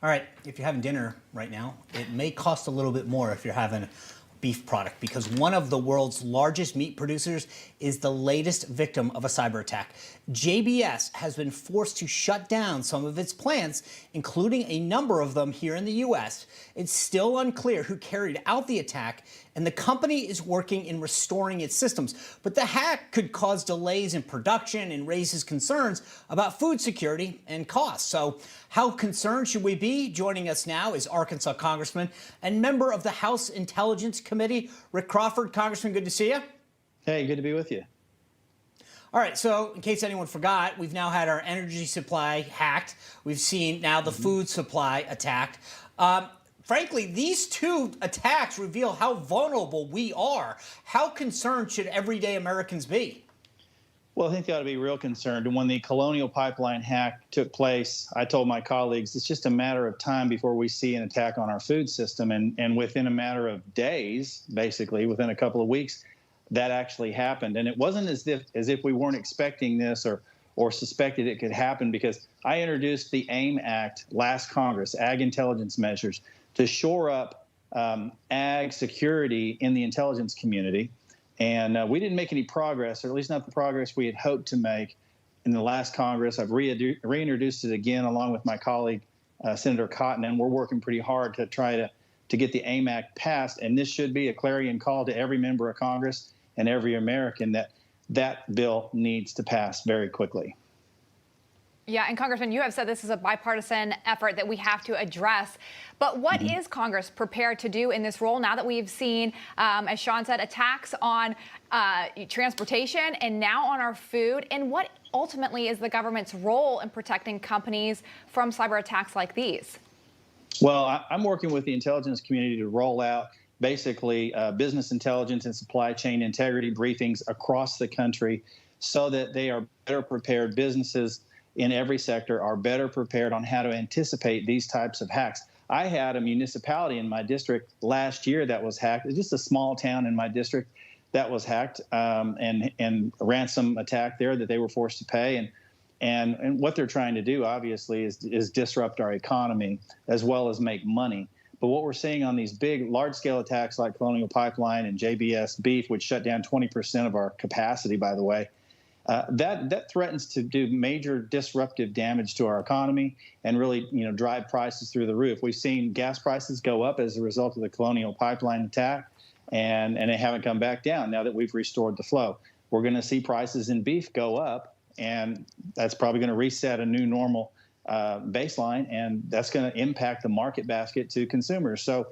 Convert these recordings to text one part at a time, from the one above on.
All right, if you're having dinner right now, it may cost a little bit more if you're having a beef product, because one of the world's largest meat producers is the latest victim of a cyber attack. JBS has been forced to shut down some of its plants, including a number of them here in the U.S. It's still unclear who carried out the attack, and the company is working in restoring its systems. But the hack could cause delays in production and raises concerns about food security and costs. So how concerned should we be? Joining us now is Arkansas Congressman and member of the House Intelligence Committee, Rick Crawford. Congressman, good to see you. Hey, good to be with you. All right, so in case anyone forgot, we've now had our energy supply hacked. We've seen now the food supply attacked. Frankly, these two attacks reveal how vulnerable we are. How concerned should everyday Americans be? Well, I think they ought to be real concerned. And when the Colonial Pipeline hack took place, I told my colleagues it's just a matter of time before we see an attack on our food system. And within a matter of days, basically, within a couple of weeks, that actually happened. And it wasn't as if we weren't expecting this or suspected it could happen, because I introduced the AIM Act last Congress, Ag Intelligence Measures, to shore up ag security in the intelligence community. And we didn't make any progress, or at least not the progress we had hoped to make in the last Congress. I've reintroduced it again along with my colleague, Senator Cotton, and we're working pretty hard to try to get the AIM Act passed. And this should be a clarion call to every member of Congress and every American that bill needs to pass very quickly. Yeah, and Congressman, you have said this is a bipartisan effort that we have to address. But what is Congress prepared to do in this role now that we've seen, as Sean said, attacks on transportation and now on our food? And what ultimately is the government's role in protecting companies from cyber attacks like these? Well, I'm working with the intelligence community to roll out basically business intelligence and supply chain integrity briefings across the country so that they are better prepared. Businesses in every sector are better prepared on how to anticipate these types of hacks. I had a municipality in my district last year that was hacked. It's just a small town in my district that was hacked, and a ransom attack there that they were forced to pay. And what they're trying to do, obviously, is disrupt our economy as well as make money. But what we're seeing on these big, large-scale attacks like Colonial Pipeline and JBS Beef, which shut down 20% of our capacity, by the way, that threatens to do major disruptive damage to our economy and really, drive prices through the roof. We've seen gas prices go up as a result of the Colonial Pipeline attack, and they haven't come back down now that we've restored the flow. We're going to see prices in beef go up, and that's probably going to reset a new normal baseline, and that's going to impact the market basket to consumers. So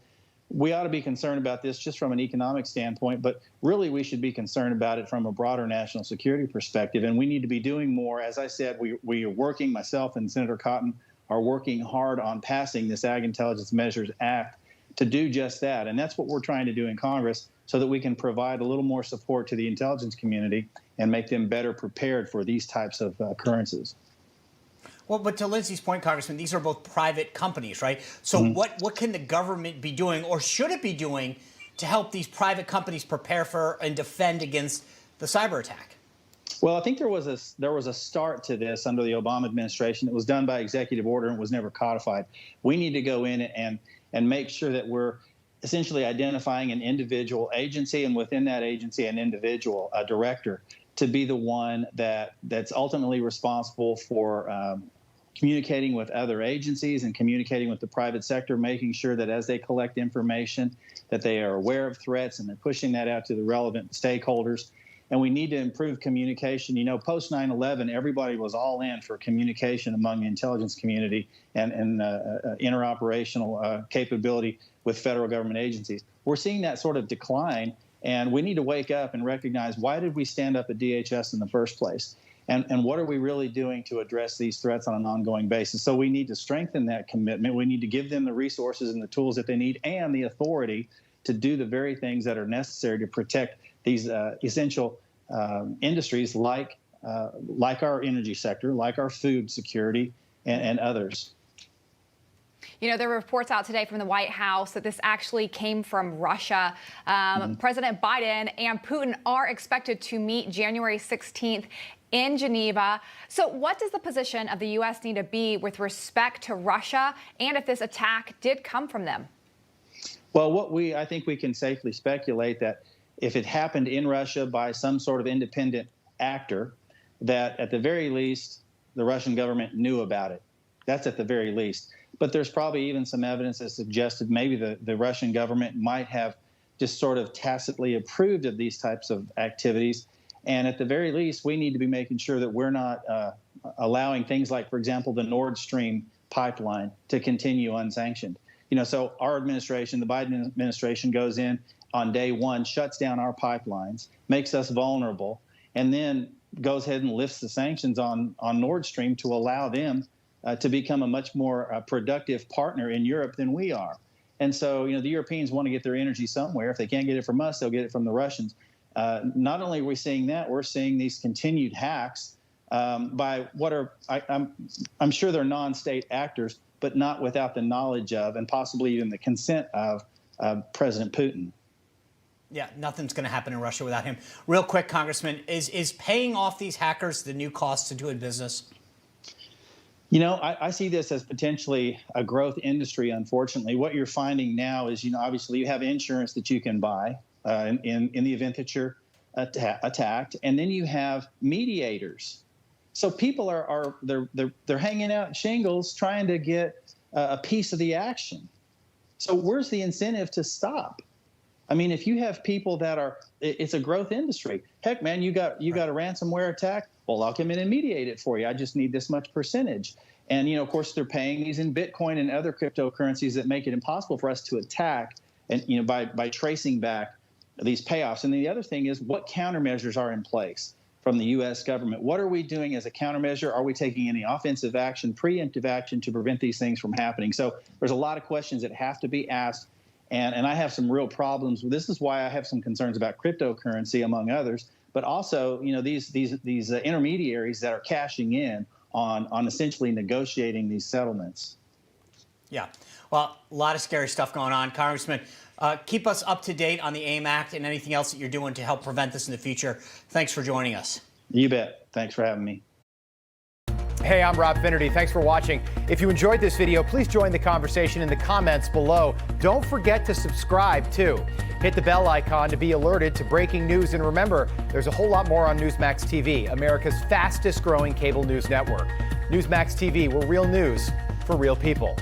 we ought to be concerned about this just from an economic standpoint, but really we should be concerned about it from a broader national security perspective. And we need to be doing more. As I said, we are working, myself and Senator Cotton are working hard on passing this Ag Intelligence Measures Act to do just that. And that's what we're trying to do in Congress so that we can provide a little more support to the intelligence community and make them better prepared for these types of occurrences. Well, but to Lindsay's point, Congressman, these are both private companies, right? So what can the government be doing, or should it be doing, to help these private companies prepare for and defend against the cyber attack? Well, I think there was a start to this under the Obama administration. It was done by executive order and was never codified. We need to go in and make sure that we're essentially identifying an individual agency, and within that agency, an individual, a director, to be the one that's ultimately responsible for communicating with other agencies and communicating with the private sector, making sure that as they collect information, that they are aware of threats and they're pushing that out to the relevant stakeholders. And we need to improve communication. Post 9/11, everybody was all in for communication among the intelligence community and interoperational capability with federal government agencies. We're seeing that sort of decline, and we need to wake up and recognize, why did we stand up at DHS in the first place? And what are we really doing to address these threats on an ongoing basis? So we need to strengthen that commitment. We need to give them the resources and the tools that they need and the authority to do the very things that are necessary to protect these essential industries like our energy sector, like our food security, and others. There were reports out today from the White House that this actually came from Russia. President Biden and Putin are expected to meet January 16th in Geneva. So what does the position of the U.S. need to be with respect to Russia, and if this attack did come from them? Well, I think we can safely speculate that if it happened in Russia by some sort of independent actor, that at the very least, the Russian government knew about it. That's at the very least. But there's probably even some evidence that suggested maybe the Russian government might have just sort of tacitly approved of these types of activities. And at the very least, we need to be making sure that we're not allowing things like, for example, the Nord Stream pipeline to continue unsanctioned. So our administration, the Biden administration, goes in on day one, shuts down our pipelines, makes us vulnerable, and then goes ahead and lifts the sanctions on Nord Stream to allow them to become a much more productive partner in Europe than we are. And so, the Europeans want to get their energy somewhere. If they can't get it from us, they'll get it from the Russians. Not only are we seeing that, we're seeing these continued hacks by what are, I'm sure they're non-state actors, but not without the knowledge of and possibly even the consent of President Putin. Yeah, nothing's going to happen in Russia without him. Real quick, Congressman, is paying off these hackers the new cost to doing business? I see this as potentially a growth industry, unfortunately. What you're finding now is, obviously you have insurance that you can buy in the event that you're attacked, and then you have mediators. So people they're hanging out shingles trying to get a piece of the action. So where's the incentive to stop? I mean, if you have people it's a growth industry. Heck, man, you got a ransomware attack. Well, I'll come in and mediate it for you. I just need this much percentage. And, of course, they're paying these in Bitcoin and other cryptocurrencies that make it impossible for us to attack and, by tracing back these payoffs. And then the other thing is, what countermeasures are in place from the U.S. government? What are we doing as a countermeasure? Are we taking any offensive action, preemptive action to prevent these things from happening? So there's a lot of questions that have to be asked. And I have some real problems. This is why I have some concerns about cryptocurrency, among others. But also, these intermediaries that are cashing in on essentially negotiating these settlements. Yeah, well, a lot of scary stuff going on. Congressman, keep us up to date on the AIM Act and anything else that you're doing to help prevent this in the future. Thanks for joining us. You bet. Thanks for having me. Hey, I'm Rob Finnerty. Thanks for watching. If you enjoyed this video, please join the conversation in the comments below. Don't forget to subscribe, too. Hit the bell icon to be alerted to breaking news. And remember, there's a whole lot more on Newsmax TV, America's fastest growing cable news network. Newsmax TV, we're real news for real people.